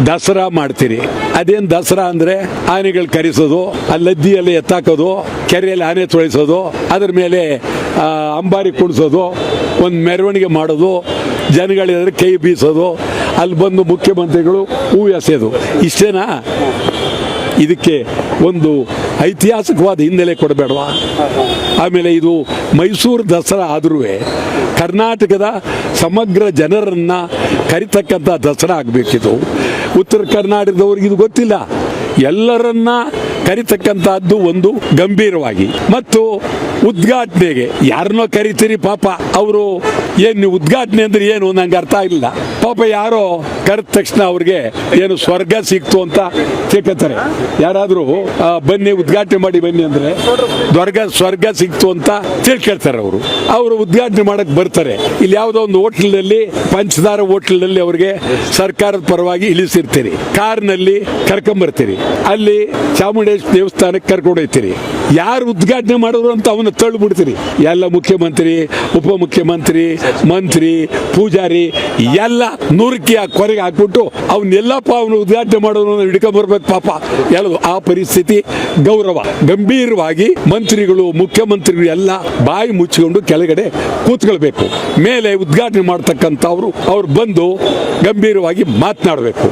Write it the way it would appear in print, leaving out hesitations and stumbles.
ದಸರಾ ಮಾಡ್ತೀರಿ. ಅದೇನು ದಸರಾ ಅಂದರೆ ಆನೆಗಳು ಕರೆಸೋದು, ಆ ಲದ್ದಿಯಲ್ಲಿ ಎತ್ತಾಕೋದು, ಕೆರೆಯಲ್ಲಿ ಆನೆ ತೊಳಿಸೋದು, ಅದ್ರ ಮೇಲೆ ಅಂಬಾರಿ ಕುಣಿಸೋದು, ಒಂದು ಮೆರವಣಿಗೆ ಮಾಡೋದು, ಜನಗಳಿದ್ರೆ ಕೈ ಬೀಸೋದು, ಅಲ್ಲಿ ಬಂದು ಮುಖ್ಯಮಂತ್ರಿಗಳು ಹೂವು ಎಸೆಯೋದು, ಇಷ್ಟೇನಾ? ಇದಕ್ಕೆ ಒಂದು ಐತಿಹಾಸಿಕವಾದ ಹಿನ್ನೆಲೆ ಕೊಡಬೇಡವಾ? ಆಮೇಲೆ ಇದು ಮೈಸೂರು ದಸರಾ ಆದ್ರೂ ಕರ್ನಾಟಕದ ಸಮಗ್ರ ಜನರನ್ನು ಕರಿತಕ್ಕಂಥ ದಸರಾ ಆಗಬೇಕಿದು. ಉತ್ತರ ಕರ್ನಾಟಕದವ್ರಿಗೆ ಇದು ಗೊತ್ತಿಲ್ಲ. ಎಲ್ಲರನ್ನ ಕರಿತಕ್ಕಂಥದ್ದು ಒಂದು ಗಂಭೀರವಾಗಿ. ಮತ್ತು ಉದ್ಘಾಟನೆಗೆ ಯಾರನ್ನೋ ಕರಿತೀರಿ, ಪಾಪ ಅವರು ಏನು ನೀವು ಉದ್ಘಾಟನೆ ಅಂದ್ರೆ ಏನು ನಂಗೆ ಅರ್ಥ ಇಲ್ಲ. ಪಾಪ ಯಾರೋ ಕರೆದ ತಕ್ಷಣ ಅವ್ರಿಗೆ ಏನು ಸ್ವರ್ಗ ಸಿಕ್ತು ಅಂತ ತಿಳ್ಕೊತಾರೆ. ಯಾರಾದರೂ ಬನ್ನಿ ಉದ್ಘಾಟನೆ ಮಾಡಿ ಬನ್ನಿ ಅಂದ್ರೆ ಸ್ವರ್ಗ ಸಿಕ್ತು ಅಂತ ತಿಳ್ಕೊಳ್ತಾರೆ. ಅವರು ಉದ್ಘಾಟನೆ ಮಾಡಕ್ ಬರ್ತಾರೆ. ಇಲ್ಲಿ ಯಾವುದೋ ಒಂದು ಹೋಟ್ಲಲ್ಲಿ, ಪಂಚದಾರ ಹೋಟ್ಲಲ್ಲಿ ಅವ್ರಿಗೆ ಸರ್ಕಾರದ ಪರವಾಗಿ ಇಳಿಸಿರ್ತೀರಿ, ಕಾರ್ನಲ್ಲಿ ಕರ್ಕೊಂಬರ್ತೀರಿ, ಅಲ್ಲಿ ಚಾಮುಂಡೇಶ್ವರಿ ದೇವಸ್ಥಾನಕ್ಕೆ ಕರ್ಕೊಂಡು ಹೋಗ್ತೀರಿ. ಯಾರು ಉದ್ಘಾಟನೆ ಮಾಡೋರು ಅಂತ ಅವನ್ನ ತಳ್ಳಿಬಿಡ್ತೀರಿ. ಎಲ್ಲ ಮುಖ್ಯಮಂತ್ರಿ, ಉಪಮುಖ್ಯಮಂತ್ರಿ, ಮಂತ್ರಿ, ಪೂಜಾರಿ ಎಲ್ಲ ನುರುಕಿ ಆ ಕೊರೆಗೆ ಹಾಕ್ಬಿಟ್ಟು ಅವನ್ನೆಲ್ಲಪ್ಪ ಅವನು ಉದ್ಘಾಟನೆ ಮಾಡೋನು ಹಿಡ್ಕೊಂಡ್ಬರ್ಬೇಕು ಪಾಪ. ಎಲ್ಲದು ಆ ಪರಿಸ್ಥಿತಿ ಗೌರವ. ಗಂಭೀರವಾಗಿ ಮಂತ್ರಿಗಳು, ಮುಖ್ಯಮಂತ್ರಿಗಳು ಎಲ್ಲ ಬಾಯಿ ಮುಚ್ಚಿಕೊಂಡು ಕೆಳಗಡೆ ಕೂತ್ಕೊಳ್ಬೇಕು. ಮೇಲೆ ಉದ್ಘಾಟನೆ ಮಾಡ್ತಕ್ಕಂಥವ್ರು ಅವ್ರು ಬಂದು ಗಂಭೀರವಾಗಿ ಮಾತನಾಡಬೇಕು.